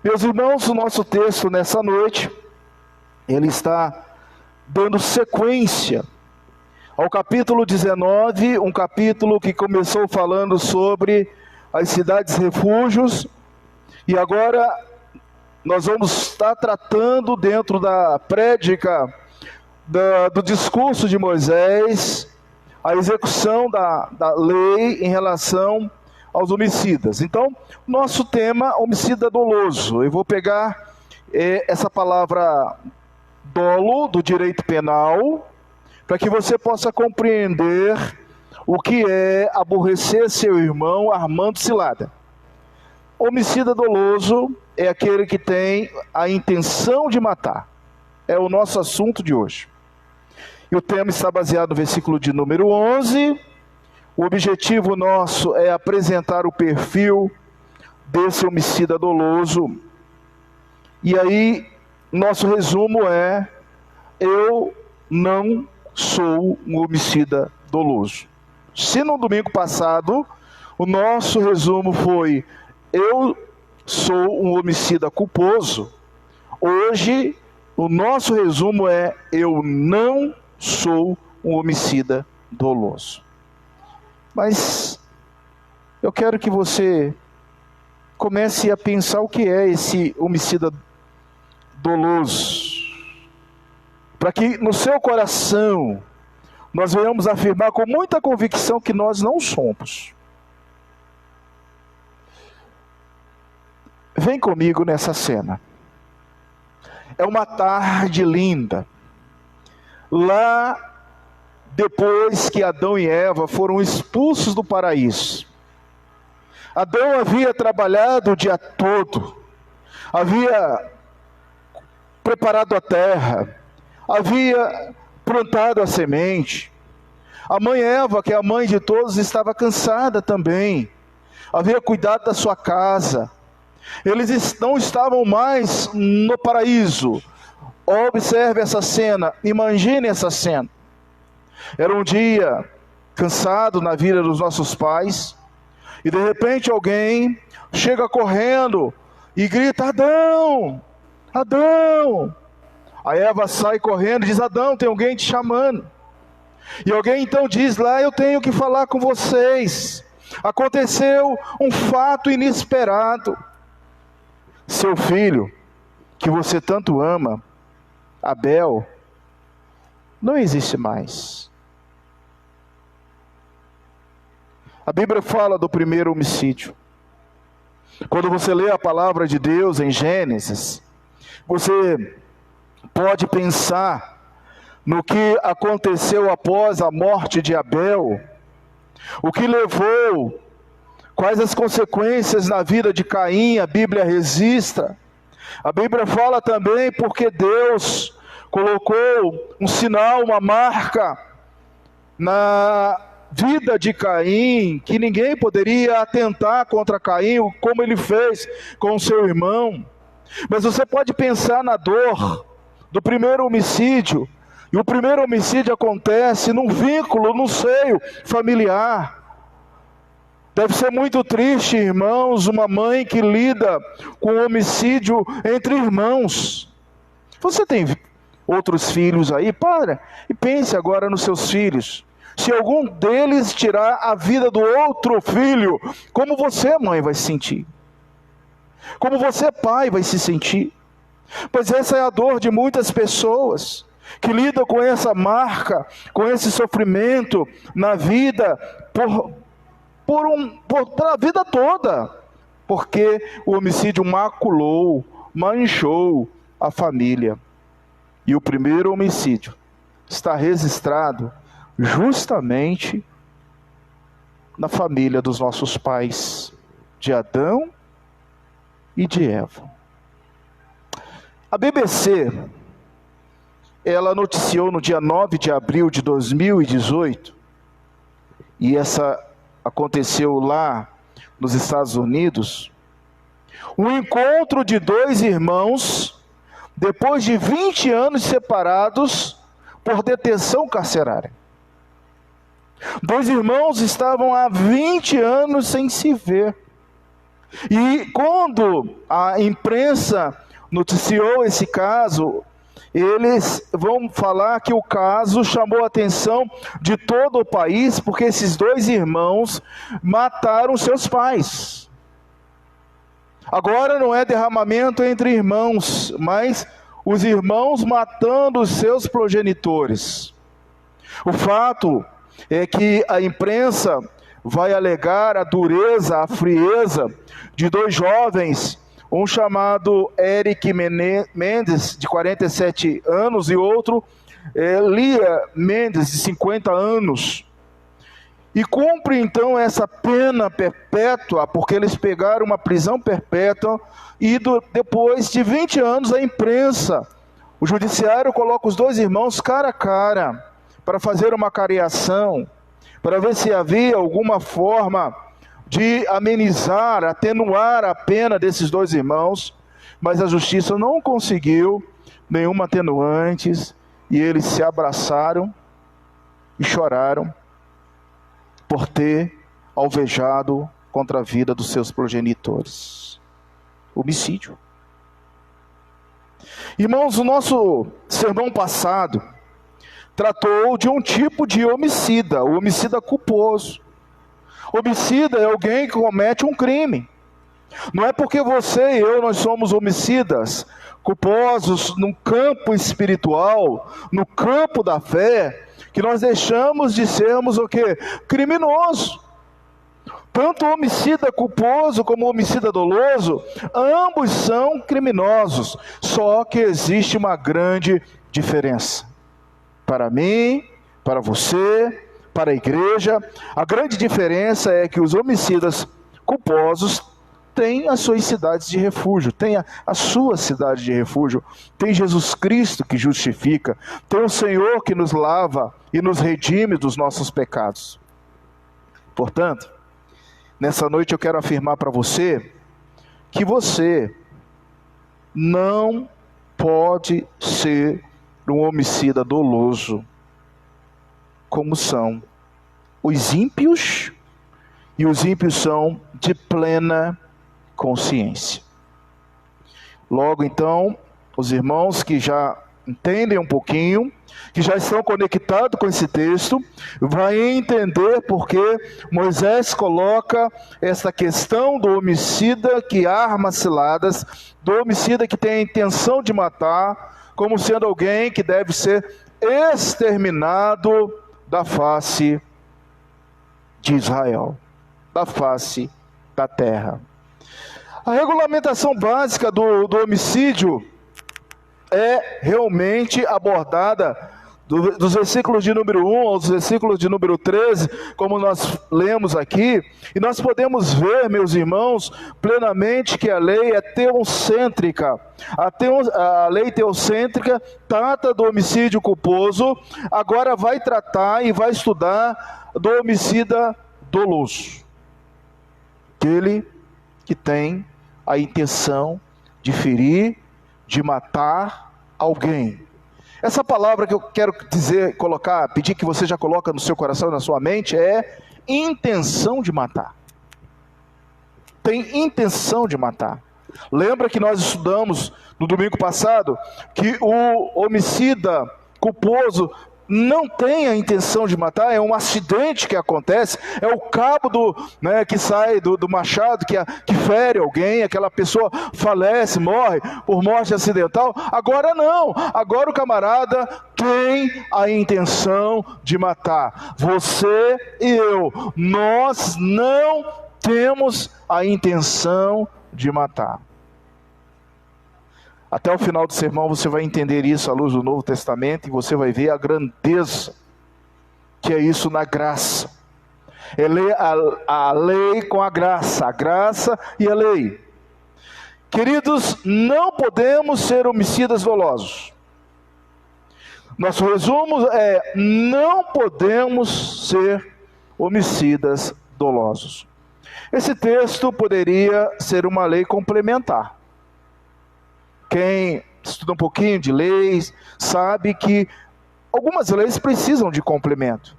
Meus irmãos, o nosso texto nessa noite, ele está dando sequência ao capítulo 19, um capítulo que começou falando sobre as cidades refúgios, e agora nós vamos estar tratando dentro da prédica do discurso de Moisés, a execução da lei em relação aos homicidas. Então, nosso tema, homicida doloso. Eu vou pegar essa palavra dolo do direito penal, para que você possa compreender o que é aborrecer seu irmão armando cilada. Homicida doloso é aquele que tem a intenção de matar. É o nosso assunto de hoje. E o tema está baseado no versículo de número 11. O objetivo nosso é apresentar o perfil desse homicida doloso. E aí, nosso resumo é: eu não sou um homicida doloso. Se no domingo passado, o nosso resumo foi: eu sou um homicida culposo, hoje o nosso resumo é: eu não sou um homicida doloso. Mas eu quero que você comece a pensar o que é esse homicida doloso, para que no seu coração nós venhamos afirmar com muita convicção que nós não somos. Vem comigo nessa cena. É uma tarde linda. Lá, depois que Adão e Eva foram expulsos do paraíso, Adão havia trabalhado o dia todo, havia preparado a terra, havia plantado a semente. A mãe Eva, que é a mãe de todos, estava cansada também, havia cuidado da sua casa. Eles não estavam mais no paraíso. Observe essa cena, imagine essa cena. Era um dia cansado na vida dos nossos pais, e de repente alguém chega correndo e grita: Adão, Adão. A Eva sai correndo e diz: Adão, tem alguém te chamando. E alguém então diz lá: eu tenho que falar com vocês. Aconteceu um fato inesperado. Seu filho, que você tanto ama, Abel, não existe mais. A Bíblia fala do primeiro homicídio. Quando você lê a palavra de Deus em Gênesis, você pode pensar no que aconteceu após a morte de Abel, o que levou, quais as consequências na vida de Caim. A Bíblia registra. A Bíblia fala também porque Deus colocou um sinal, uma marca na vida de Caim, que ninguém poderia atentar contra Caim, como ele fez com seu irmão. Mas você pode pensar na dor do primeiro homicídio, e o primeiro homicídio acontece num vínculo, no seio familiar. Deve ser muito triste, irmãos, uma mãe que lida com homicídio entre irmãos. Você tem outros filhos aí? Para e pense agora nos seus filhos. Se algum deles tirar a vida do outro filho, como você, mãe, vai se sentir? Como você, pai, vai se sentir? Pois essa é a dor de muitas pessoas que lidam com essa marca, com esse sofrimento na vida, pela vida toda, porque o homicídio maculou, manchou a família. E o primeiro homicídio está registrado justamente na família dos nossos pais, de Adão e de Eva. A BBC, ela noticiou no dia 9 de abril de 2018, e essa aconteceu lá nos Estados Unidos, um encontro de dois irmãos, depois de 20 anos separados por detenção carcerária. Dois irmãos estavam há 20 anos sem se ver. E quando a imprensa noticiou esse caso, eles vão falar que o caso chamou a atenção de todo o país, porque esses dois irmãos mataram seus pais. Agora não é derramamento entre irmãos, mas os irmãos matando os seus progenitores. O fato é que a imprensa vai alegar a dureza, a frieza de dois jovens, um chamado Eric Mendes, de 47 anos, e outro Lia Mendes, de 50 anos. E cumpre então essa pena perpétua, porque eles pegaram uma prisão perpétua, e depois de 20 anos a imprensa, o judiciário coloca os dois irmãos cara a cara, para fazer uma cariação, para ver se havia alguma forma de amenizar, atenuar a pena desses dois irmãos, mas a justiça não conseguiu nenhuma atenuante, e eles se abraçaram e choraram por ter alvejado contra a vida dos seus progenitores. Homicídio. Irmãos, o nosso sermão passado tratou de um tipo de homicida, o homicida culposo. Homicida é alguém que comete um crime. Não é porque você e eu, nós somos homicidas, culposos no campo espiritual, no campo da fé, que nós deixamos de sermos o quê? Criminoso. Tanto o homicida culposo como o homicida doloso, ambos são criminosos, só que existe uma grande diferença. Para mim, para você, para a igreja, a grande diferença é que os homicidas culposos têm as suas cidades de refúgio, tem a sua cidade de refúgio, tem Jesus Cristo que justifica, tem o Senhor que nos lava e nos redime dos nossos pecados. Portanto, nessa noite eu quero afirmar para você que você não pode ser um homicida doloso, como são os ímpios, e os ímpios são de plena consciência. Logo então, os irmãos que já entendem um pouquinho, que já estão conectados com esse texto, vai entender porque Moisés coloca essa questão do homicida que arma ciladas, do homicida que tem a intenção de matar, como sendo alguém que deve ser exterminado da face de Israel, da face da terra. A regulamentação básica do homicídio é realmente abordada dos versículos de número 1 aos versículos de número 13, como nós lemos aqui, e nós podemos ver, meus irmãos, plenamente que a lei é teocêntrica. A lei teocêntrica trata do homicídio culposo, agora vai tratar e vai estudar do homicida doloso. Aquele que tem a intenção de ferir, de matar alguém. Essa palavra que eu quero dizer, pedir que você já coloque no seu coração e na sua mente é intenção de matar. Tem intenção de matar. Lembra que nós estudamos no domingo passado que o homicida culposo não tem a intenção de matar, é um acidente que acontece, é o cabo que sai do machado, que fere alguém, aquela pessoa falece, morre por morte acidental. Agora não, agora o camarada tem a intenção de matar. Você e eu, nós não temos a intenção de matar. Até o final do sermão você vai entender isso à luz do Novo Testamento, e você vai ver a grandeza que é isso na graça. É a lei com a graça e a lei. Queridos, não podemos ser homicidas dolosos. Nosso resumo é: não podemos ser homicidas dolosos. Esse texto poderia ser uma lei complementar. Quem estuda um pouquinho de leis sabe que algumas leis precisam de complemento.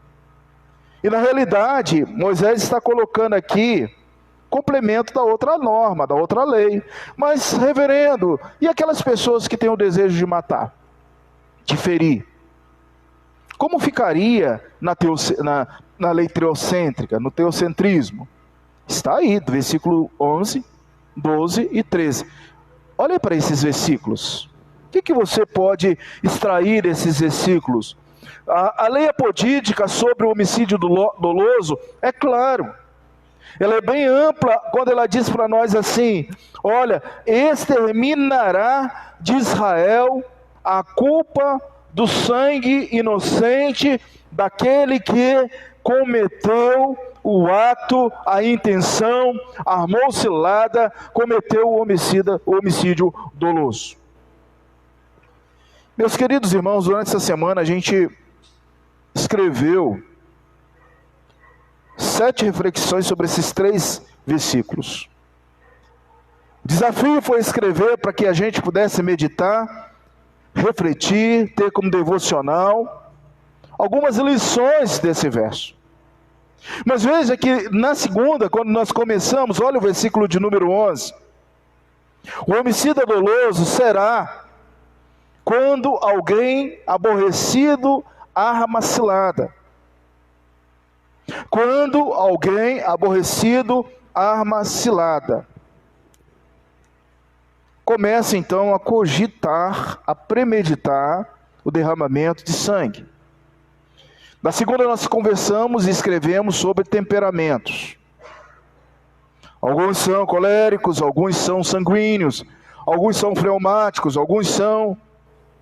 E na realidade, Moisés está colocando aqui complemento da outra norma, da outra lei. Mas, reverendo, e aquelas pessoas que têm o desejo de matar, de ferir? Como ficaria na lei teocêntrica, no teocentrismo? Está aí, do versículo 11, 12 e 13. Olha para esses versículos. O que você pode extrair desses versículos? A lei apodítica sobre o homicídio doloso é claro. Ela é bem ampla quando ela diz para nós assim: olha, exterminará de Israel a culpa do sangue inocente daquele que cometeu o ato, a intenção, armou cilada, cometeu o homicídio doloso. Meus queridos irmãos, durante essa semana a gente escreveu 7 reflexões sobre esses 3 versículos. O desafio foi escrever para que a gente pudesse meditar, refletir, ter como devocional algumas lições desse verso. Mas veja que na segunda, quando nós começamos, olha o versículo de número 11. O homicida doloso será quando alguém aborrecido arma cilada. Quando alguém aborrecido arma cilada. Começa então a cogitar, a premeditar o derramamento de sangue. Na segunda nós conversamos e escrevemos sobre temperamentos. Alguns são coléricos, alguns são sanguíneos, alguns são fleumáticos, alguns são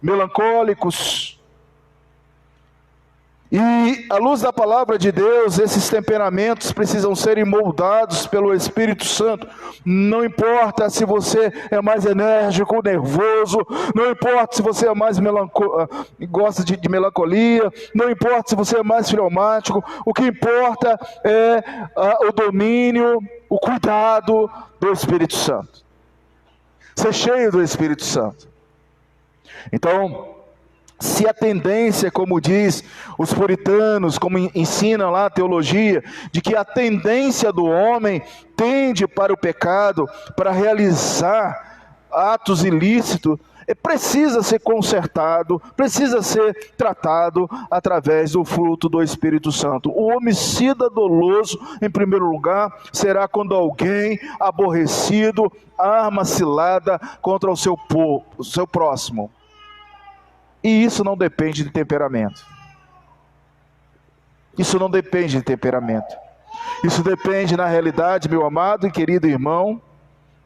melancólicos. E à luz da palavra de Deus, esses temperamentos precisam ser moldados pelo Espírito Santo. Não importa se você é mais enérgico, nervoso, não importa se você é mais gosta de melancolia, não importa se você é mais fleumático, o que importa é o domínio, o cuidado do Espírito Santo. Ser cheio do Espírito Santo. Então, se a tendência, como diz os puritanos, como ensina lá a teologia, de que a tendência do homem tende para o pecado, para realizar atos ilícitos, precisa ser consertado, precisa ser tratado através do fruto do Espírito Santo. O homicida doloso, em primeiro lugar, será quando alguém aborrecido arma cilada contra o seu próximo. E isso não depende de temperamento. Isso não depende de temperamento. Isso depende, na realidade, meu amado e querido irmão,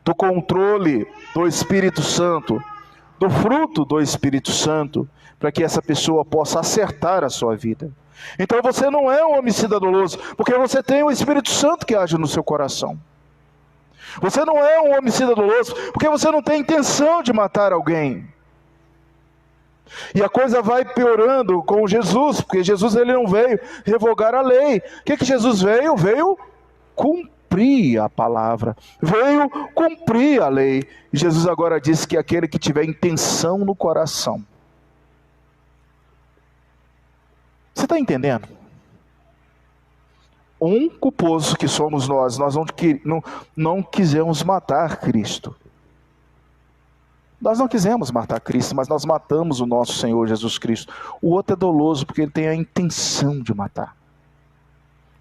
do controle do Espírito Santo, do fruto do Espírito Santo, para que essa pessoa possa acertar a sua vida. Então você não é um homicida doloso, porque você tem o Espírito Santo que age no seu coração. Você não é um homicida doloso, porque você não tem intenção de matar alguém. E a coisa vai piorando com Jesus, porque Jesus ele não veio revogar a lei. O que Jesus veio? Veio cumprir a palavra, veio cumprir a lei. E Jesus agora disse que aquele que tiver intenção no coração. Você está entendendo? Um culposo que somos nós não quisemos matar Cristo. Nós não quisemos matar Cristo, mas nós matamos o nosso Senhor Jesus Cristo. O outro é doloso porque ele tem a intenção de matar.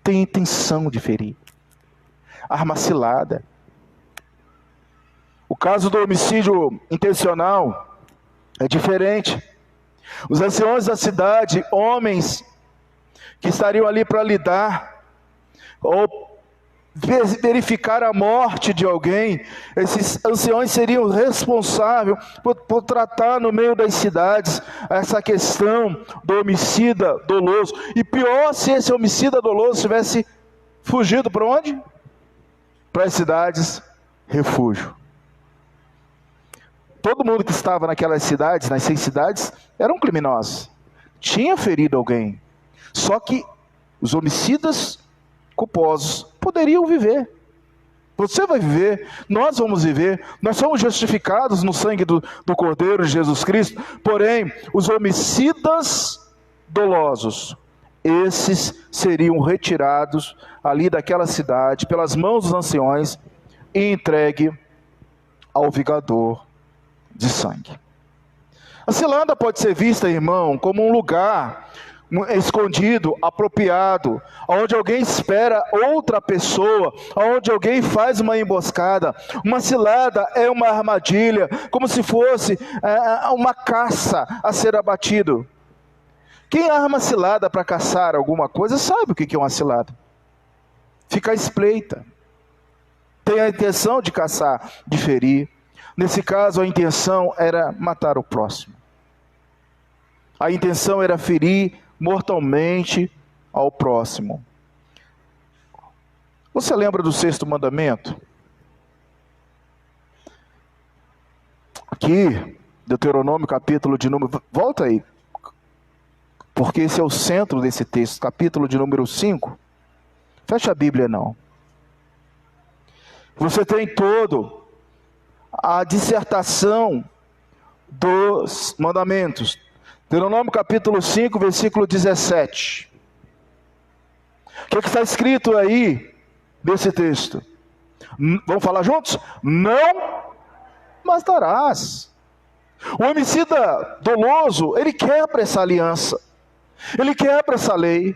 Tem a intenção de ferir. Arma cilada. O caso do homicídio intencional é diferente. Os anciãos da cidade, homens que estariam ali para lidar ou verificar a morte de alguém, esses anciões seriam responsáveis por tratar no meio das cidades essa questão do homicida doloso. E pior se esse homicida doloso tivesse fugido para onde? Para as cidades refúgio. Todo mundo que estava naquelas cidades, nas 6 cidades, eram criminosos. Tinha ferido alguém. Só que os homicidas culposos poderiam viver. Você vai viver, nós vamos viver, nós somos justificados no sangue do Cordeiro de Jesus Cristo. Porém, os homicidas dolosos, esses seriam retirados ali daquela cidade, pelas mãos dos anciões, e entregue ao vingador de sangue. A cilada pode ser vista, irmão, como um lugar escondido, apropriado, onde alguém espera outra pessoa, onde alguém faz uma emboscada. Uma cilada é uma armadilha, como se fosse uma caça a ser abatido. Quem arma cilada para caçar alguma coisa sabe o que é uma cilada. Fica à espreita, tem a intenção de caçar, de ferir. Nesse caso, a intenção era matar o próximo. A intenção era ferir mortalmente ao próximo. Você lembra do 6º mandamento? Aqui, Deuteronômio, capítulo de número... Volta aí, porque esse é o centro desse texto, capítulo de número 5. Fecha a Bíblia, não. Você tem todo a dissertação dos mandamentos. Deuteronômio capítulo 5, versículo 17. O que está escrito aí nesse texto? Vamos falar juntos? Não matarás. O homicida doloso, ele quebra essa aliança, ele quebra essa lei,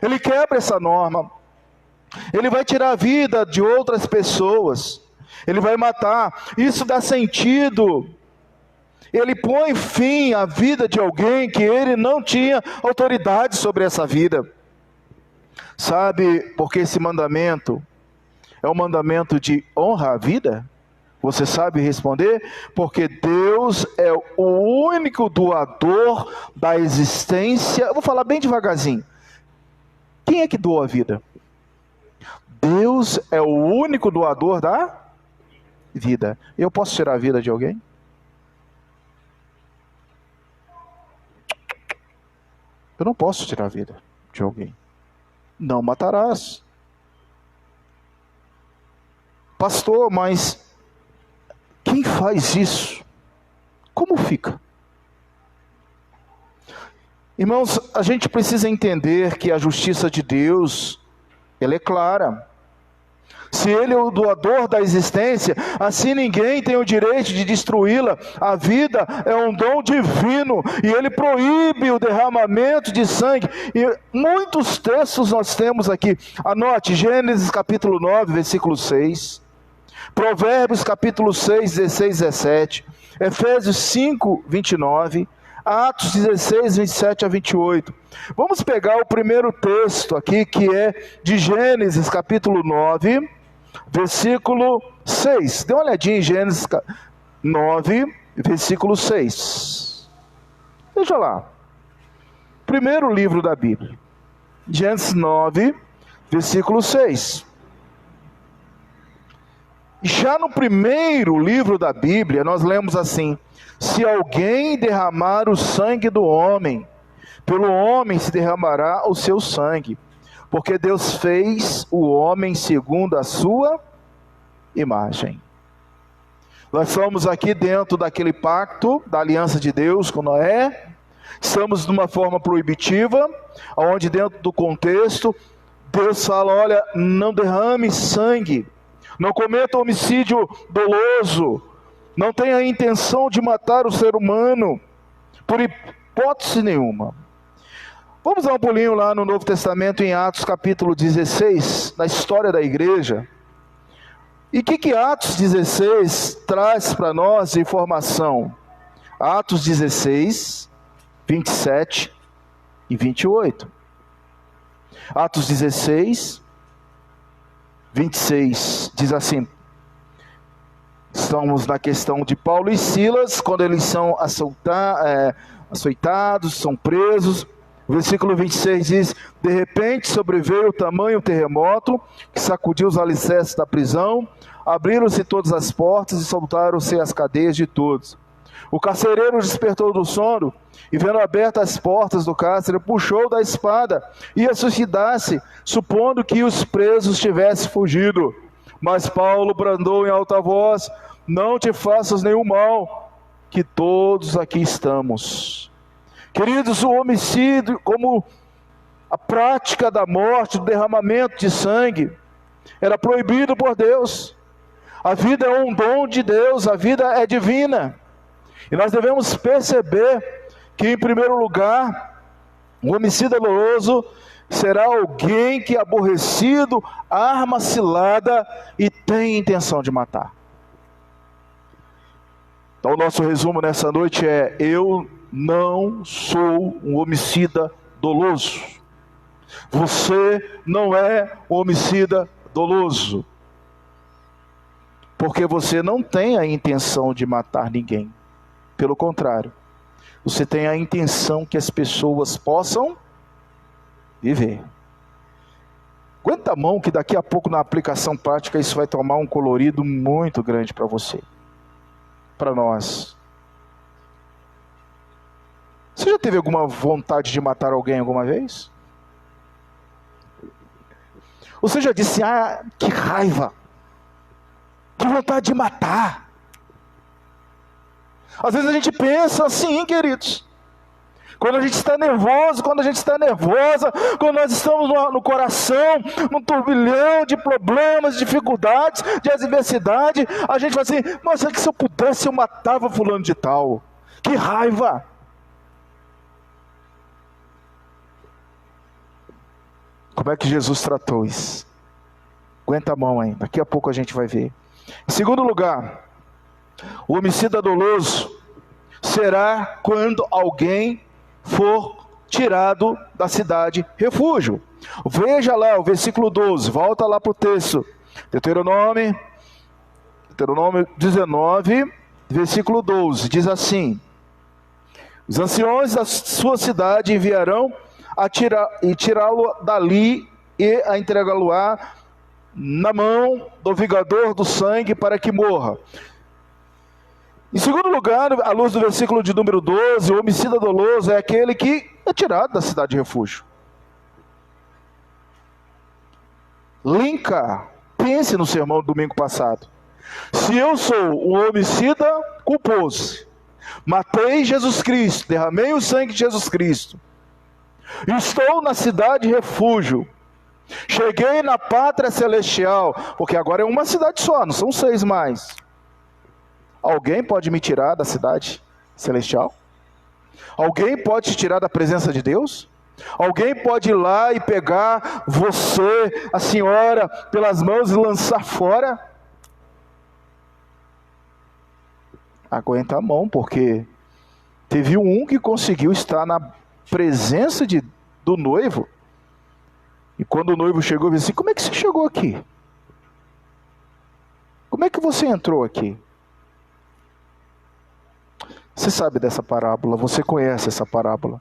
ele quebra essa norma, ele vai tirar a vida de outras pessoas, ele vai matar. Isso dá sentido. Ele põe fim à vida de alguém que ele não tinha autoridade sobre essa vida. Sabe por que esse mandamento é um mandamento de honra à vida? Você sabe responder? Porque Deus é o único doador da existência. Eu vou falar bem devagarzinho. Quem é que doa a vida? Deus é o único doador da vida. Eu posso tirar a vida de alguém? Eu não posso tirar a vida de alguém. Não matarás. Pastor, mas quem faz isso? Como fica? Irmãos, a gente precisa entender que a justiça de Deus, ela é clara. Se Ele é o doador da existência, assim ninguém tem o direito de destruí-la. A vida é um dom divino e Ele proíbe o derramamento de sangue. E muitos textos nós temos aqui. Anote, Gênesis capítulo 9, versículo 6. Provérbios capítulo 6, 16, 17. Efésios 5, 29. Atos 16, 27 a 28. Vamos pegar o primeiro texto aqui, que é de Gênesis capítulo 9, versículo 6. Dê uma olhadinha em Gênesis 9, versículo 6. Veja lá. Primeiro livro da Bíblia. Gênesis 9, versículo 6. Já no primeiro livro da Bíblia, nós lemos assim: se alguém derramar o sangue do homem, pelo homem se derramará o seu sangue, porque Deus fez o homem segundo a sua imagem. Nós estamos aqui dentro daquele pacto, da aliança de Deus com Noé. Estamos de uma forma proibitiva, onde dentro do contexto, Deus fala: olha, não derrame sangue, não cometa homicídio doloso, não tenha a intenção de matar o ser humano, por hipótese nenhuma. Vamos dar um pulinho lá no Novo Testamento, em Atos capítulo 16, na história da igreja. E o que Atos 16 traz para nós de informação? Atos 16, 27 e 28. Atos 16, 26, diz assim: estamos na questão de Paulo e Silas, quando eles são açoitados, são presos. O versículo 26 diz: de repente sobreveio o tamanho terremoto, que sacudiu os alicerces da prisão, abriram-se todas as portas e soltaram-se as cadeias de todos. O carcereiro despertou do sono, e vendo abertas as portas do cárcere, puxou da espada, ia suicidar-se, supondo que os presos tivessem fugido. Mas Paulo bradou em alta voz: não te faças nenhum mal, que todos aqui estamos. Queridos, o homicídio, como A prática da morte, do derramamento de sangue, era proibido por Deus. A vida é um dom de Deus, a vida é divina. E nós devemos perceber que, em primeiro lugar, o homicida doloso será alguém que, aborrecido, arma cilada e tem intenção de matar. Então o nosso resumo nessa noite é: eu não sou um homicida doloso. Você não é um homicida doloso. Porque você não tem a intenção de matar ninguém. Pelo contrário, você tem a intenção que as pessoas possam viver. Aguenta a mão que daqui a pouco na aplicação prática isso vai tomar um colorido muito grande para você. Para nós. Você já teve alguma vontade de matar alguém alguma vez? Você já disse: ah, que raiva, que vontade de matar. Às vezes a gente pensa assim, queridos. Quando a gente está nervoso, quando a gente está nervosa, quando nós estamos no coração, num turbilhão de problemas, dificuldades, de adversidade, a gente fala assim: mas é que se eu pudesse eu matava fulano de tal. Que raiva! Como é que Jesus tratou isso? Aguenta a mão aí, daqui a pouco a gente vai ver. Em segundo lugar, o homicida doloso será quando alguém for tirado da cidade refúgio. Veja lá o versículo 12, volta lá para o texto. Deuteronômio 19, versículo 12, diz assim: os anciões da sua cidade enviarão e tirá-lo dali e a entregá-lo-á na mão do vingador do sangue para que morra. Em segundo lugar, à luz do versículo de número 12, o homicida doloso é aquele que é tirado da cidade de refúgio. Linka, pense no sermão do domingo passado. Se eu sou um homicida culposo, matei Jesus Cristo, derramei o sangue de Jesus Cristo, estou na cidade de refúgio, cheguei na pátria celestial, porque agora é uma cidade só, não são 6 mais. Alguém pode me tirar da cidade celestial? Alguém pode te tirar da presença de Deus? Alguém pode ir lá e pegar você, a senhora, pelas mãos e lançar fora? Aguenta a mão, porque teve um que conseguiu estar na presença do noivo. E quando o noivo chegou, ele disse assim: como é que você chegou aqui? Como é que você entrou aqui? Você sabe dessa parábola, você conhece essa parábola.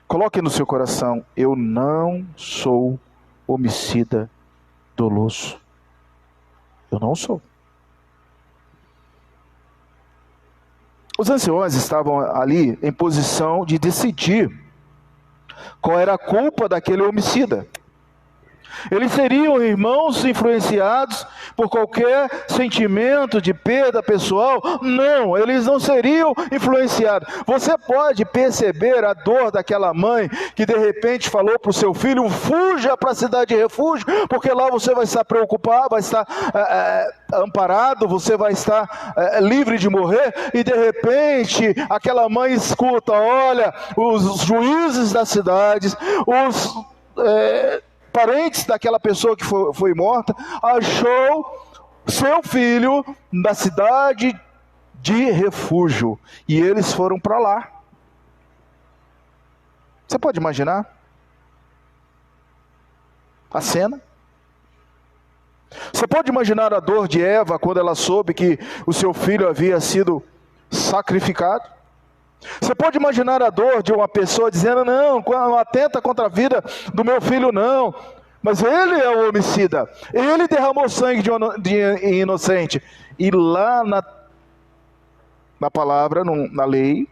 Coloque no seu coração: eu não sou homicida doloso. Eu não sou. Os anciões estavam ali em posição de decidir qual era a culpa daquele homicida. Eles seriam irmãos influenciados por qualquer sentimento de perda pessoal? Não, eles não seriam influenciados. Você pode perceber a dor daquela mãe que de repente falou para o seu filho: fuja para a cidade de refúgio, porque lá você vai estar preocupado, vai estar amparado, você vai estar livre de morrer. E de repente aquela mãe escuta: olha, os juízes das cidades, os parentes daquela pessoa que foi morta, achou seu filho na cidade de refúgio, e eles foram para lá. Você pode imaginar a cena? Você pode imaginar a dor de Eva quando ela soube que o seu filho havia sido sacrificado? Você pode imaginar a dor de uma pessoa dizendo: não atenta contra a vida do meu filho, não. Mas ele é o homicida. Ele derramou sangue de inocente. E lá na palavra, na lei,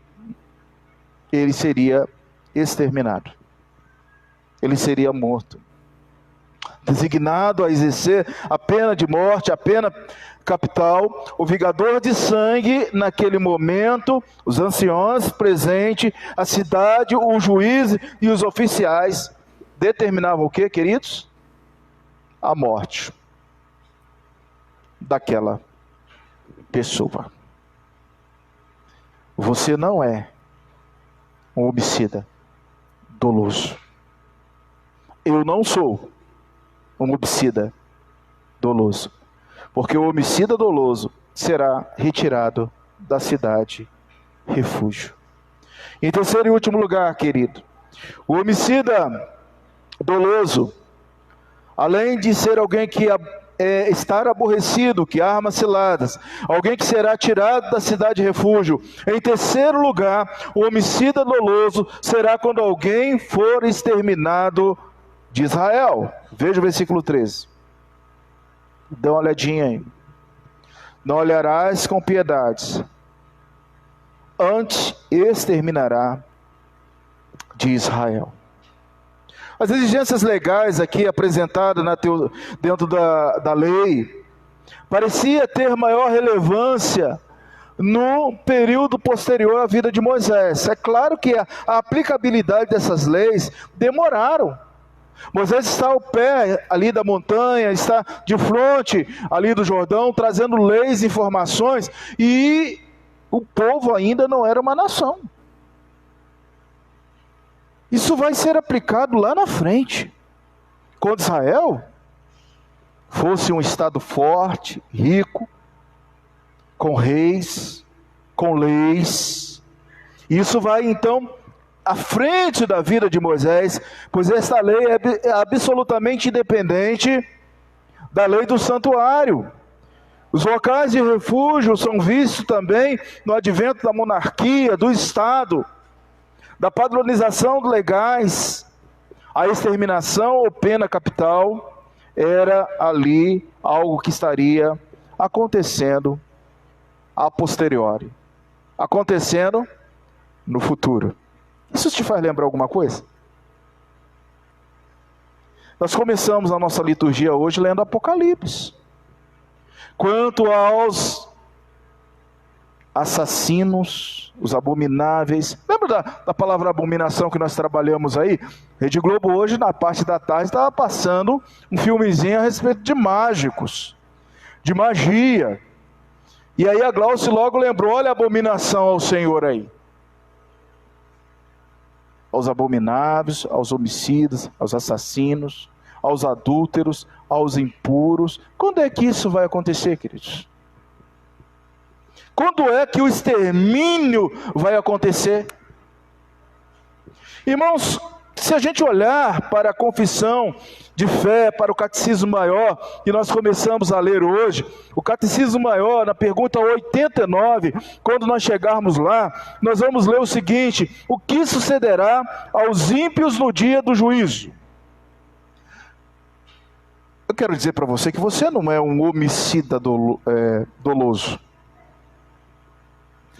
ele seria exterminado. Ele seria morto. designado a exercer a pena de morte, a pena capital, o vingador de sangue, naquele momento, os anciãos presentes, a cidade, o juiz e os oficiais, determinavam o que, queridos? A morte daquela pessoa. Você não é um homicida doloso. Eu não sou um homicida doloso. Porque o homicida doloso será retirado da cidade refúgio. Em terceiro e último lugar, querido, o homicida doloso, além de ser alguém que estar aborrecido, que arma ciladas, alguém que será tirado da cidade refúgio. Em terceiro lugar, o homicida doloso será quando alguém for exterminado de Israel. Veja o versículo 13. Dá uma olhadinha aí. Não olharás com piedade, antes exterminará de Israel. As exigências legais aqui apresentadas dentro da lei, parecia ter maior relevância no período posterior à vida de Moisés. É claro que a aplicabilidade dessas leis demoraram. Moisés está ao pé ali da montanha, está de frente ali do Jordão, trazendo leis e informações, e o povo ainda não era uma nação. Isso vai ser aplicado lá na frente, quando Israel fosse um estado forte, rico, com reis, com leis. Isso vai então à frente da vida de Moisés, pois esta lei é absolutamente independente da lei do santuário. Os locais de refúgio são vistos também no advento da monarquia, do Estado, da padronização legais. A exterminação ou pena capital era ali algo que estaria acontecendo a posteriori, acontecendo no futuro. Isso te faz lembrar alguma coisa? Nós começamos a nossa liturgia hoje lendo Apocalipse. Quanto aos assassinos, os abomináveis. Lembra da palavra abominação que nós trabalhamos aí? Rede Globo hoje, na parte da tarde, estava passando um filmezinho a respeito de mágicos, de magia. E aí a Glauce logo lembrou, olha a abominação ao Senhor aí. Aos abomináveis, aos homicidas, aos assassinos, aos adúlteros, aos impuros. Quando é que isso vai acontecer, queridos? Quando é que o extermínio vai acontecer? Irmãos, se a gente olhar para a confissão de fé, para o Catecismo Maior, que nós começamos a ler hoje, o Catecismo Maior, na pergunta 89, quando nós chegarmos lá, nós vamos ler o seguinte: o que sucederá aos ímpios no dia do juízo? Eu quero dizer para você que você não é um homicida doloso.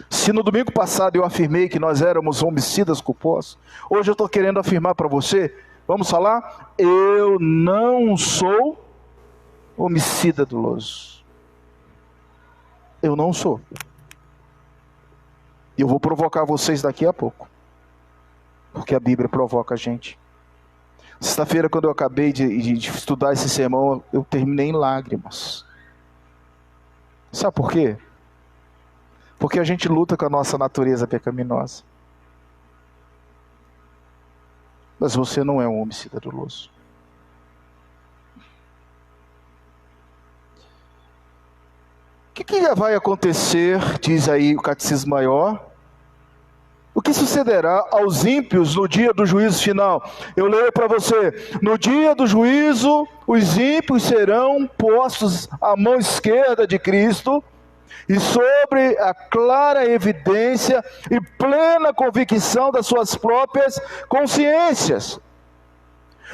Se no domingo passado eu afirmei que nós éramos homicidas culposos, hoje eu estou querendo afirmar para você, vamos falar? Eu não sou homicida doloso. Eu não sou. E eu vou provocar vocês daqui a pouco, porque a Bíblia provoca a gente. Sexta-feira, quando eu acabei de estudar esse sermão, eu terminei em lágrimas. Sabe por quê? Porque a gente luta com a nossa natureza pecaminosa. Mas você não é um homicida doloso. O que vai acontecer, diz aí o Catecismo Maior? O que sucederá aos ímpios no dia do juízo final? Eu leio para você: no dia do juízo, os ímpios serão postos à mão esquerda de Cristo, e sobre a clara evidência e plena convicção das suas próprias consciências.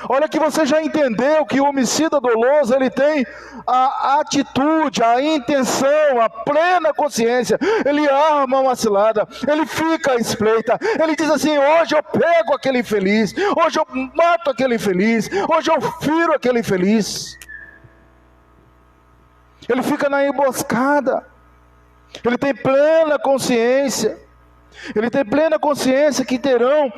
Olha que você já entendeu que o homicida doloso, ele tem a atitude, a intenção, a plena consciência. Ele arma uma cilada, ele fica à espreita, ele diz assim: hoje eu pego aquele infeliz, hoje eu mato aquele infeliz, hoje eu firo aquele infeliz. Ele fica na emboscada, ele tem plena consciência, que terão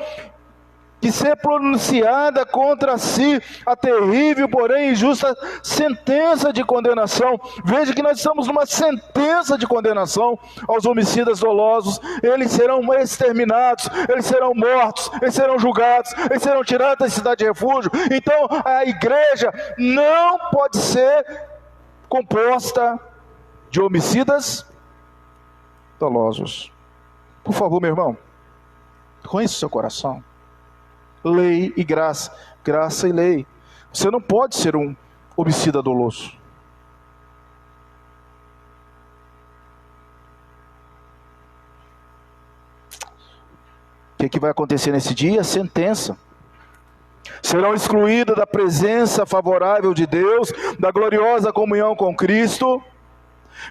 que ser pronunciada contra si a terrível, porém injusta sentença de condenação. Veja que nós estamos numa sentença de condenação aos homicidas dolosos. Eles serão exterminados, eles serão mortos, eles serão julgados, eles serão tirados da cidade de refúgio. Então a igreja não pode ser composta de homicidas dolosos. Por favor, meu irmão, conheça o seu coração. Lei e graça, graça e lei. Você não pode ser um homicida doloso. O que vai acontecer nesse dia? Sentença. Serão excluídos da presença favorável de Deus, da gloriosa comunhão com Cristo,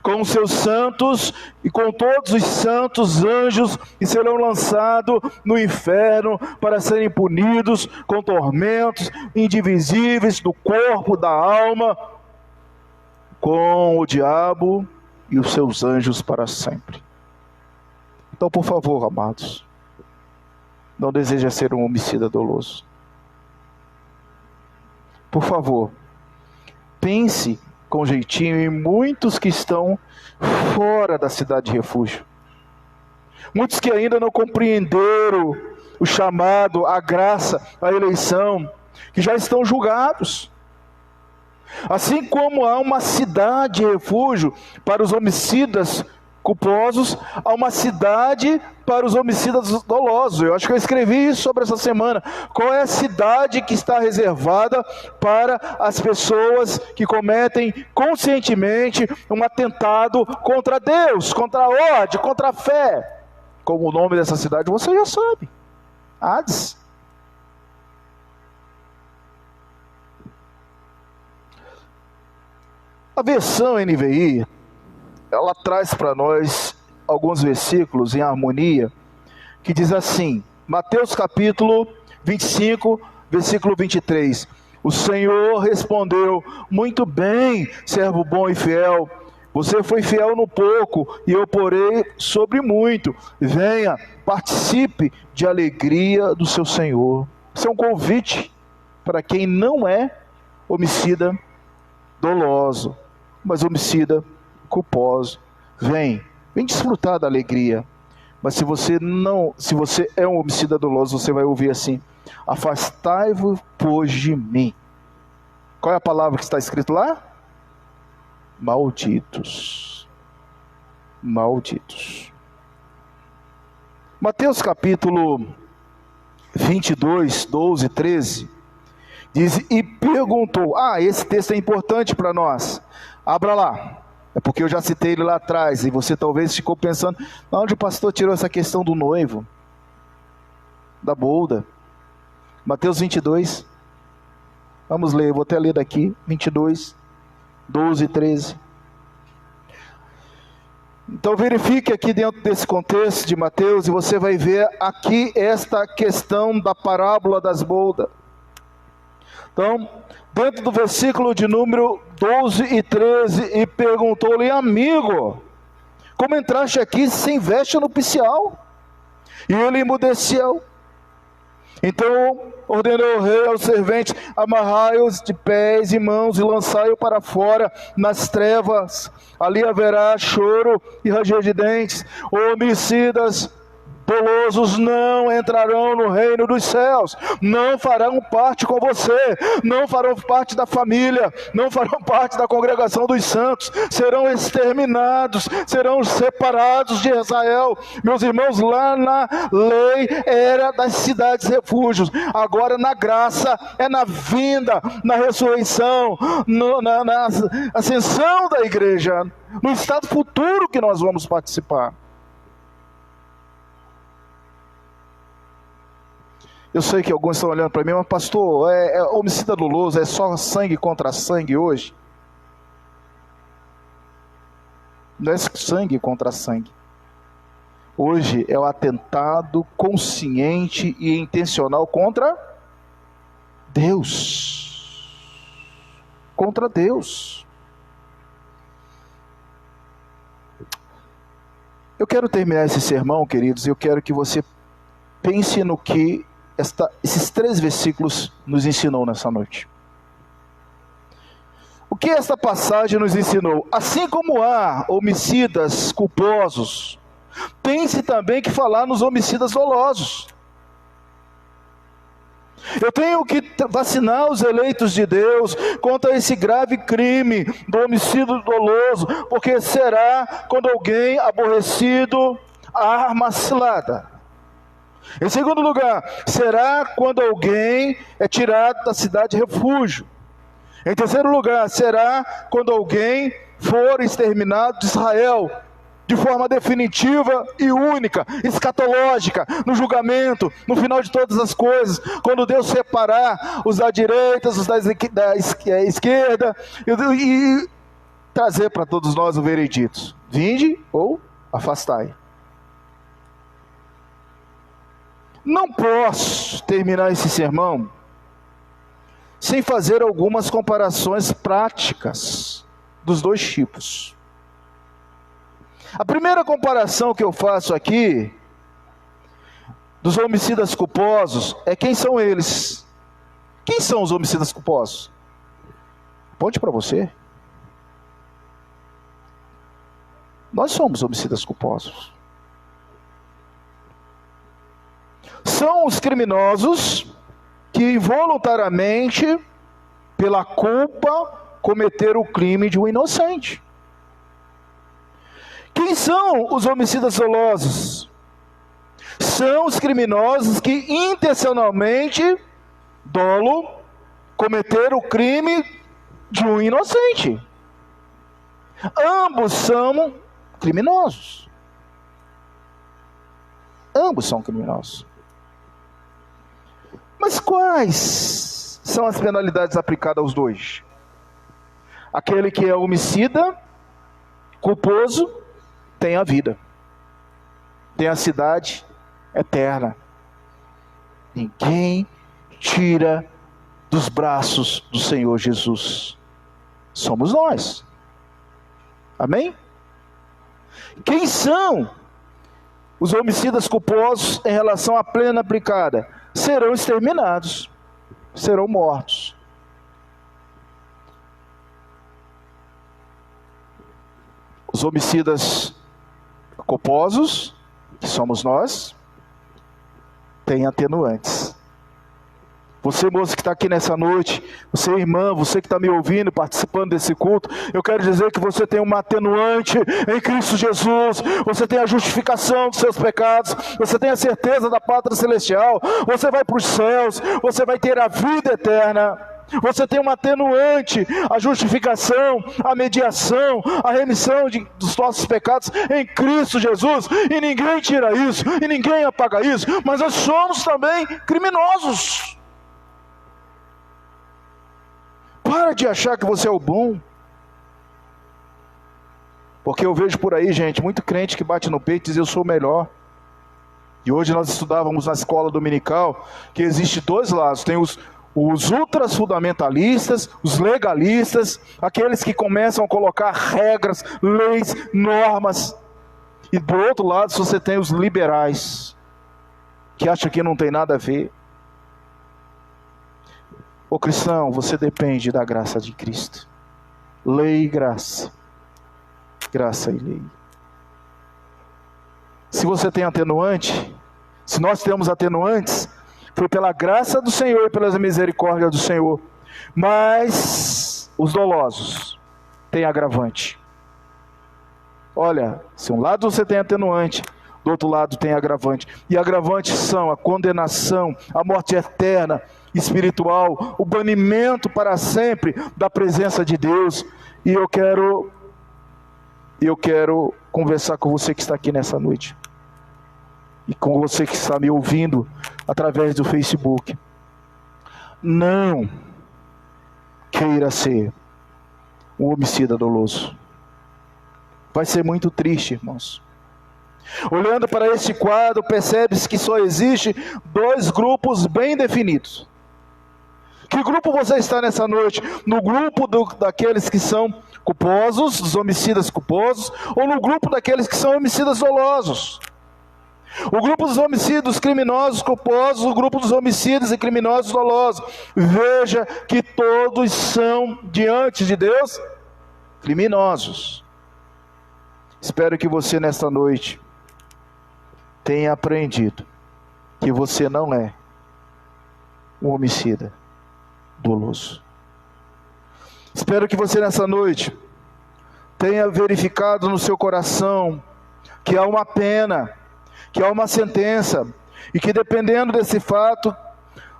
com os seus santos e com todos os santos anjos, e serão lançados no inferno para serem punidos com tormentos indivisíveis do corpo, da alma, com o diabo e os seus anjos para sempre. Então, por favor, amados, não deseja ser um homicida doloso. Por favor, pense com jeitinho em muitos que estão fora da cidade de refúgio. Muitos que ainda não compreenderam o chamado, a graça, a eleição, que já estão julgados. Assim como há uma cidade de refúgio para os homicidas culposos, há uma cidade para os homicidas dolosos. Eu acho que eu escrevi isso sobre essa semana. Qual é a cidade que está reservada para as pessoas que cometem conscientemente um atentado contra Deus, contra a ordem, contra a fé? Como o nome dessa cidade você já sabe: Hades. A versão NVI, ela traz para nós alguns versículos em harmonia, que diz assim, Mateus capítulo 25, versículo 23. O Senhor respondeu: muito bem, servo bom e fiel, você foi fiel no pouco, e eu porei sobre muito. Venha, participe de alegria do seu Senhor. Isso é um convite para quem não é homicida doloso, mas homicida culposo. Vem desfrutar da alegria. Mas se você é um homicida doloso, você vai ouvir assim: afastai-vos, pois, de mim. Qual é a palavra que está escrito lá? Malditos. Malditos. Mateus capítulo 22, 12, 13, diz: e perguntou. Esse texto é importante para nós. Abra lá. É porque eu já citei ele lá atrás, e você talvez ficou pensando: onde o pastor tirou essa questão do noivo, da bolda? Mateus 22, vamos ler, eu vou até ler daqui, 22, 12 e 13. Então verifique aqui dentro desse contexto de Mateus, e você vai ver aqui esta questão da parábola das boldas. Então, dentro do versículo de número 12 e 13, e perguntou-lhe: amigo, como entraste aqui sem veste nupcial? E ele emudeceu. Então ordenou o rei aos serventes: amarrai-os de pés e mãos e lançai-o para fora nas trevas, ali haverá choro e ranger de dentes. Homicidas dolosos não entrarão no reino dos céus, não farão parte com você, não farão parte da família, não farão parte da congregação dos santos, serão exterminados, serão separados de Israel. Meus irmãos, lá na lei era das cidades refúgios, agora na graça é na vinda, na ressurreição, na ascensão da igreja, no estado futuro que nós vamos participar. Eu sei que alguns estão olhando para mim, mas pastor, homicida doloso, é só sangue contra sangue hoje? Não é sangue contra sangue. Hoje é o atentado consciente e intencional contra Deus. Contra Deus. Eu quero terminar esse sermão, queridos, e eu quero que você pense no que esses 3 versículos nos ensinou nessa noite. O que esta passagem nos ensinou? Assim como há homicidas culposos, tem-se também que falar nos homicidas dolosos. Eu tenho que vacinar os eleitos de Deus contra esse grave crime do homicídio doloso, porque será quando alguém aborrecido a arma cilada. Em segundo lugar, será quando alguém é tirado da cidade de refúgio. Em terceiro lugar, será quando alguém for exterminado de Israel, de forma definitiva e única, escatológica, no julgamento, no final de todas as coisas, quando Deus separar os da direita, os da esquerda, e trazer para todos nós o veredito: vinde ou afastai. Não posso terminar esse sermão sem fazer algumas comparações práticas dos 2 tipos. A primeira comparação que eu faço aqui dos homicidas culposos é quem são eles. Quem são os homicidas culposos? Ponte para você. Nós somos homicidas culposos. São os criminosos que involuntariamente, pela culpa, cometeram o crime de um inocente. Quem são os homicidas dolosos? São os criminosos que intencionalmente, cometeram o crime de um inocente. Ambos são criminosos. Ambos são criminosos. Mas quais são as penalidades aplicadas aos 2? Aquele que é homicida, culposo, tem a vida, tem a cidade eterna. Ninguém tira dos braços do Senhor Jesus. Somos nós. Amém? Quem são os homicidas culposos em relação à pena aplicada? Serão exterminados, serão mortos. Os homicidas culposos, que somos nós, têm atenuantes. Você, moço, que está aqui nessa noite, você, irmã, você que está me ouvindo, participando desse culto, eu quero dizer que você tem uma atenuante em Cristo Jesus. Você tem a justificação dos seus pecados, você tem a certeza da pátria celestial, você vai para os céus, você vai ter a vida eterna. Você tem uma atenuante, a justificação, a mediação, a remissão dos nossos pecados em Cristo Jesus, e ninguém tira isso, e ninguém apaga isso, mas nós somos também criminosos. Para de achar que você é o bom. Porque eu vejo por aí, gente, muito crente que bate no peito e diz: eu sou o melhor. E hoje nós estudávamos na escola dominical que existe 2 lados. Tem os ultras fundamentalistas, os legalistas, aqueles que começam a colocar regras, leis, normas. E do outro lado você tem os liberais, que acham que não tem nada a ver. Ô cristão, você depende da graça de Cristo. Lei e graça. Graça e lei. Se você tem atenuante, se nós temos atenuantes, foi pela graça do Senhor e pela misericórdia do Senhor. Mas os dolosos têm agravante. Olha, se um lado você tem atenuante, do outro lado tem agravante. E agravantes são a condenação, a morte eterna, espiritual, o banimento para sempre da presença de Deus. E eu quero conversar com você que está aqui nessa noite, e com você que está me ouvindo através do Facebook. Não queira ser um homicida doloso. Vai ser muito triste, irmãos. Olhando para este quadro, percebe-se que só existe dois grupos bem definidos. Que grupo você está nessa noite? No grupo daqueles que são culposos, dos homicidas culposos, ou no grupo daqueles que são homicidas dolosos? O grupo dos homicídios criminosos culposos, o grupo dos homicidas e criminosos dolosos. Veja que todos são, diante de Deus, criminosos. Espero que você nesta noite tenha aprendido que você não é um homicida doloso. Espero que você nessa noite tenha verificado no seu coração que há uma pena, que há uma sentença, e que dependendo desse fato,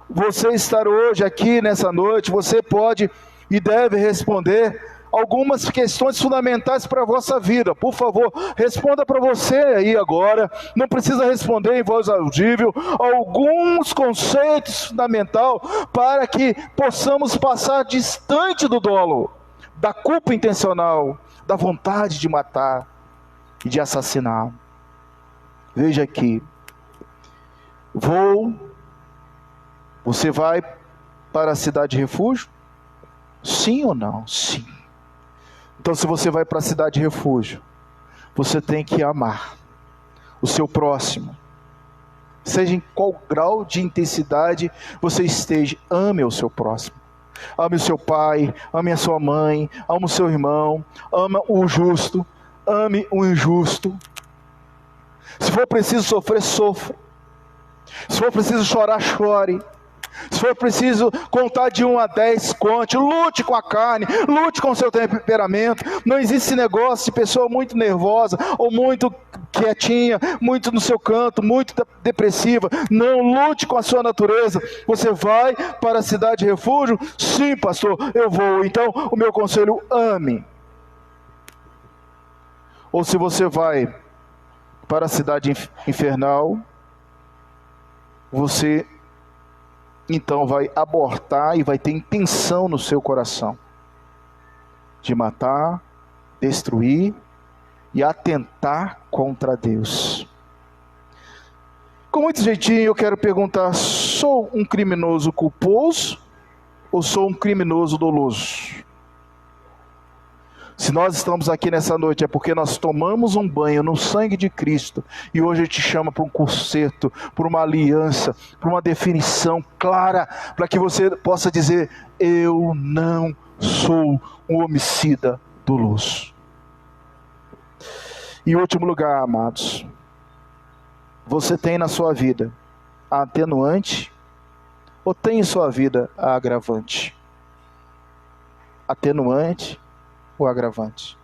você estar hoje aqui nessa noite, você pode e deve responder algumas questões fundamentais para a vossa vida. Por favor, responda para você aí agora, não precisa responder em voz audível, alguns conceitos fundamentais para que possamos passar distante do dolo, da culpa intencional, da vontade de matar e de assassinar. Veja aqui, você vai para a cidade de refúgio? Sim ou não? Sim. Então, se você vai para a cidade de refúgio, você tem que amar o seu próximo. Seja em qual grau de intensidade você esteja, ame o seu próximo. Ame o seu pai, ame a sua mãe, ame o seu irmão, ama o justo, ame o injusto. Se for preciso sofrer, sofra. Se for preciso chorar, chore. Se for preciso contar de 1 a 10, conte. Lute com a carne, lute com o seu temperamento. Não existe esse negócio de pessoa muito nervosa, ou muito quietinha, muito no seu canto, muito depressiva. Não, lute com a sua natureza. Você vai para a cidade de refúgio? Sim, pastor, eu vou. Então, o meu conselho, ame. Ou se você vai para a cidade infernal, você então vai abortar e vai ter intenção no seu coração de matar, destruir e atentar contra Deus. Com muito jeitinho eu quero perguntar: sou um criminoso culposo ou sou um criminoso doloso? Se nós estamos aqui nessa noite é porque nós tomamos um banho no sangue de Cristo, e hoje Ele te chama para um conserto, para uma aliança, para uma definição clara, para que você possa dizer: eu não sou um homicida doloso. Em último lugar, amados, você tem na sua vida a atenuante ou tem em sua vida a agravante? Atenuante ou agravante?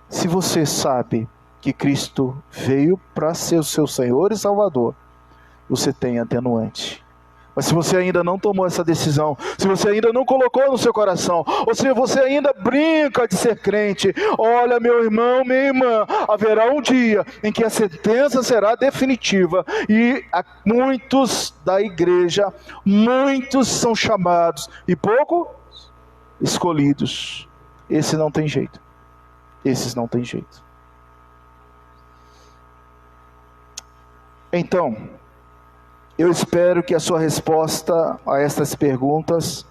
Se você sabe que Cristo veio para ser o seu Senhor e Salvador, você tem atenuante. Mas se você ainda não tomou essa decisão, se você ainda não colocou no seu coração, ou se você ainda brinca de ser crente, olha, meu irmão, minha irmã, haverá um dia em que a sentença será definitiva, e muitos da igreja, muitos são chamados e pouco escolhidos. Esse não tem jeito. Esses não tem jeito. Então, eu espero que a sua resposta a estas perguntas,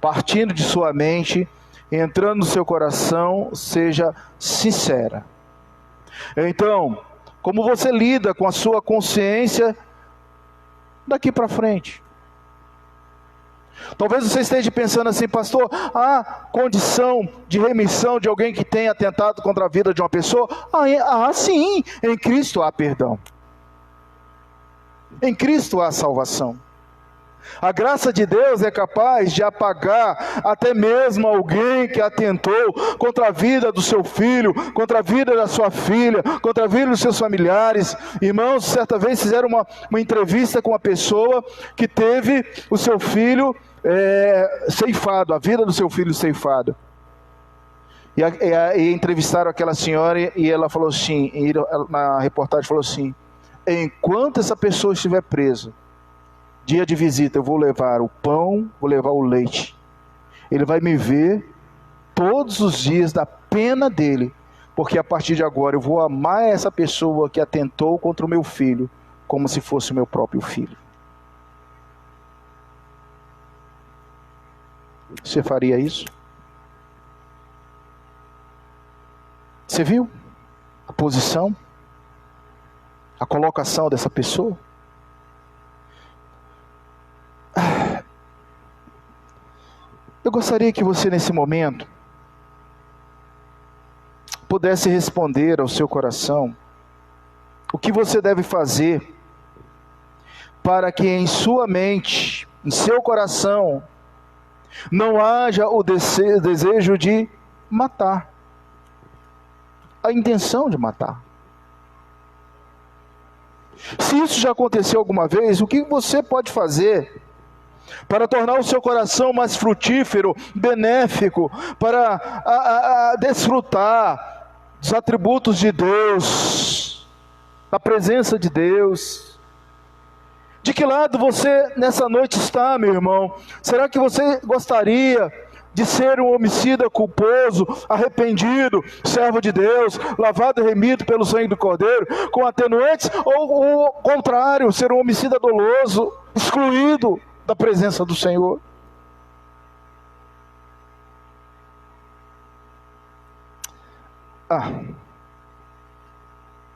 partindo de sua mente, entrando no seu coração, seja sincera. Então, como você lida com a sua consciência daqui para frente? Talvez você esteja pensando assim: pastor, há condição de remissão de alguém que tenha atentado contra a vida de uma pessoa? Sim, em Cristo há perdão. Em Cristo há salvação. A graça de Deus é capaz de apagar até mesmo alguém que atentou contra a vida do seu filho, contra a vida da sua filha, contra a vida dos seus familiares. Irmãos, certa vez fizeram uma entrevista com uma pessoa que teve o seu filho ceifado, a vida do seu filho ceifado. E entrevistaram aquela senhora e ela falou assim, na reportagem falou assim: enquanto essa pessoa estiver presa, dia de visita, eu vou levar o pão, vou levar o leite. Ele vai me ver todos os dias da pena dele, porque a partir de agora eu vou amar essa pessoa que atentou contra o meu filho, como se fosse o meu próprio filho. Você faria isso? Você viu a posição, a colocação dessa pessoa? Eu gostaria que você nesse momento pudesse responder ao seu coração o que você deve fazer para que em sua mente, em seu coração, não haja o desejo de matar, a intenção de matar. Se isso já aconteceu alguma vez, o que você pode fazer para tornar o seu coração mais frutífero, benéfico, para desfrutar dos atributos de Deus, da presença de Deus? De que lado você nessa noite está, meu irmão? Será que você gostaria de ser um homicida culposo, arrependido, servo de Deus, lavado e remido pelo sangue do Cordeiro, com atenuantes, ou o contrário, ser um homicida doloso, excluído da presença do Senhor?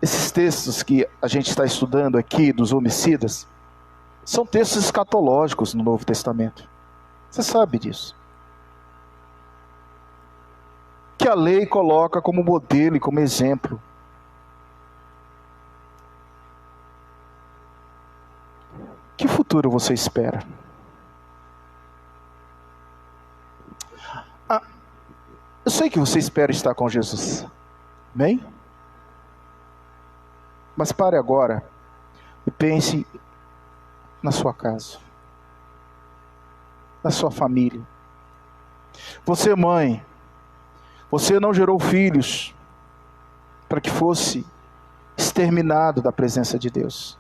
Esses textos que a gente está estudando aqui, dos homicidas, são textos escatológicos no Novo Testamento. Você sabe disso. Que a lei coloca como modelo e como exemplo. Que futuro você espera? Eu sei que você espera estar com Jesus. Amém? Mas pare agora e pense na sua casa, na sua família. Você, mãe, você não gerou filhos para que fosse exterminado da presença de Deus.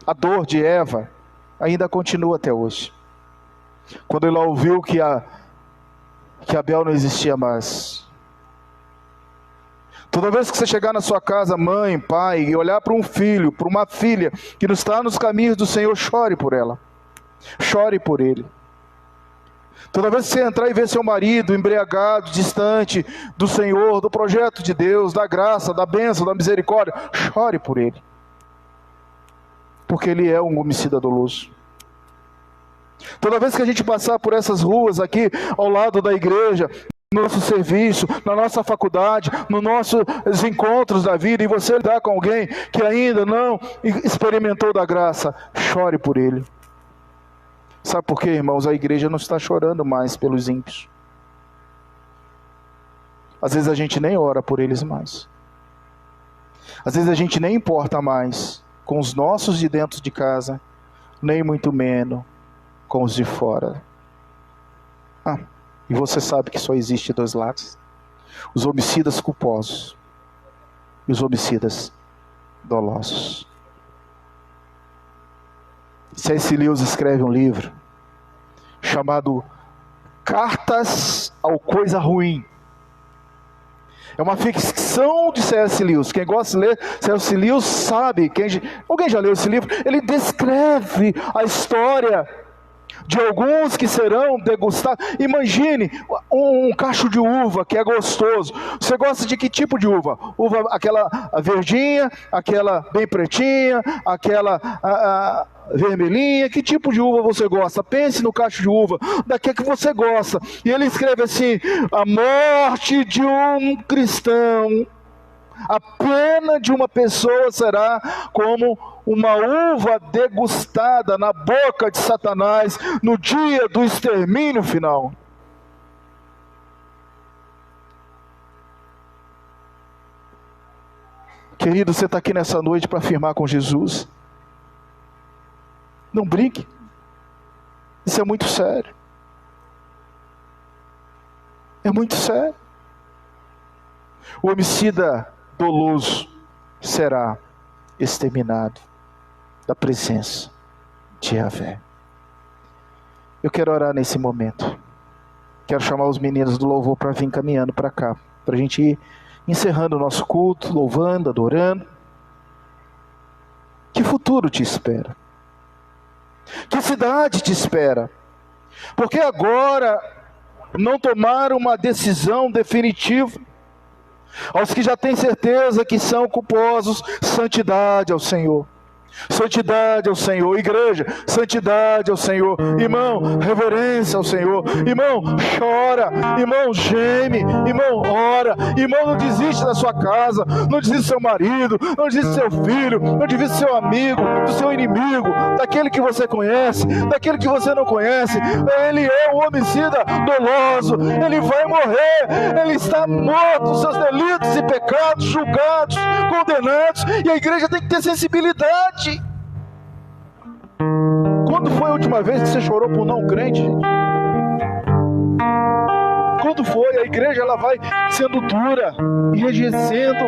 A dor de Eva ainda continua até hoje. Quando ela ouviu que Abel não existia mais. Toda vez que você chegar na sua casa, mãe, pai, e olhar para um filho, para uma filha que não está nos caminhos do Senhor, chore por ela. Chore por ele. Toda vez que você entrar e ver seu marido embriagado, distante do Senhor, do projeto de Deus, da graça, da bênção, da misericórdia, chore por ele. Porque ele é um homicida doloso. Toda vez que a gente passar por essas ruas aqui, ao lado da igreja, no nosso serviço, na nossa faculdade, nos nossos encontros da vida, e você lidar com alguém que ainda não experimentou da graça, chore por ele. Sabe por quê, irmãos? A igreja não está chorando mais pelos ímpios. Às vezes a gente nem ora por eles mais. Às vezes a gente nem importa mais com os nossos de dentro de casa, nem muito menos com os de fora. E você sabe que só existe dois lados: os homicidas culposos e os homicidas dolosos. C.S. Lewis escreve um livro chamado Cartas ao Coisa Ruim. É uma ficção de C.S. Lewis. Quem gosta de ler C.S. Lewis sabe. Alguém já leu esse livro? Ele descreve a história de alguns que serão degustados. Imagine um cacho de uva que é gostoso. Você gosta de que tipo de uva? Uva aquela verdinha, aquela bem pretinha, aquela vermelhinha. Que tipo de uva você gosta? Pense no cacho de uva, daquele que você gosta. E ele escreve assim: a morte de um cristão, a pena de uma pessoa será como uma uva degustada na boca de Satanás no dia do extermínio final. Querido, você está aqui nessa noite para afirmar com Jesus. Não brinque. Isso é muito sério. É muito sério. O homicida doloso será exterminado. da presença de Yahvé. Eu quero orar nesse momento. Quero chamar os meninos do louvor para vir caminhando para cá, para a gente ir encerrando o nosso culto, louvando, adorando. Que futuro te espera? Que cidade te espera? Porque agora não tomaram uma decisão definitiva. Aos que já têm certeza que são culposos, santidade ao Senhor. Santidade ao Senhor. Igreja, santidade ao Senhor. Irmão, reverência ao Senhor. Irmão, chora. Irmão, geme. Irmão, ora. Irmão, não desiste da sua casa. Não desiste do seu marido. Não desiste do seu filho. Não desiste do seu amigo, do seu inimigo, daquele que você conhece, daquele que você não conhece. Ele é um homicida doloso. Ele vai morrer. Ele está morto. Os seus delitos e pecados julgados, condenados. E a igreja tem que ter sensibilidade. Quando foi a última vez que você chorou por não crente, gente? Quando foi? A igreja ela vai sendo dura, enrijecendo.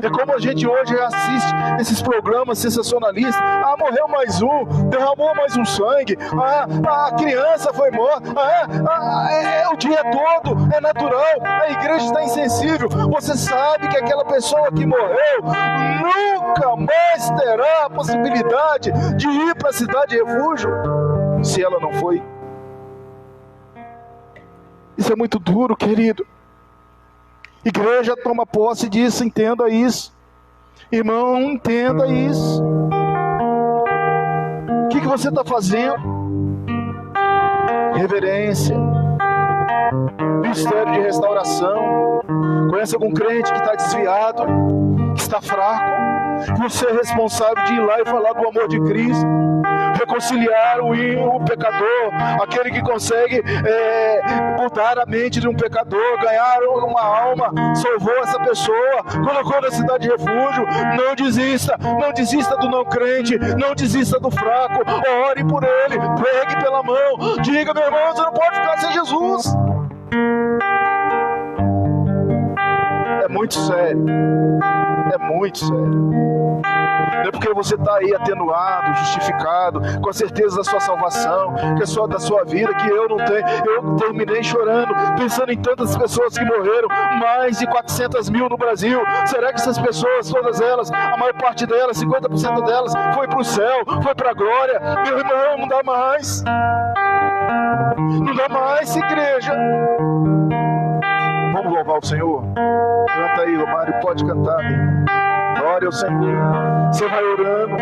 É como a gente hoje assiste esses programas sensacionalistas. Ah, morreu mais um, derramou mais um sangue. A criança foi morta. É o dia todo, é natural. A igreja está insensível. Você sabe que aquela pessoa que morreu nunca mais terá a possibilidade de ir para a cidade de refúgio, se ela não foi. Isso é muito duro, querido. Igreja, toma posse disso, entenda isso. Irmão, entenda isso. O que você está fazendo? Reverência. Ministério de restauração. Conhece algum crente que está desviado, que está fraco? Você é responsável de ir lá e falar do amor de Cristo. Reconciliar o pecador, aquele que consegue mudar a mente de um pecador, ganhar uma alma, salvou essa pessoa, colocou na cidade de refúgio. Não desista, não desista do não crente, não desista do fraco, ore por ele, pegue pela mão, diga: meu irmão, você não pode ficar sem Jesus. É muito sério, é muito sério. Não é porque você está aí atenuado, justificado, com a certeza da sua salvação, que é só da sua vida, que eu não tenho. Eu terminei chorando, pensando em tantas pessoas que morreram, mais de 400 mil no Brasil. Será que essas pessoas, todas elas, a maior parte delas, 50% delas, foi para o céu, foi para a glória? Meu irmão, não dá mais. Não dá mais, igreja. Vamos louvar o Senhor? Canta aí, Romário, pode cantar. Glória ao Senhor. Você vai orando.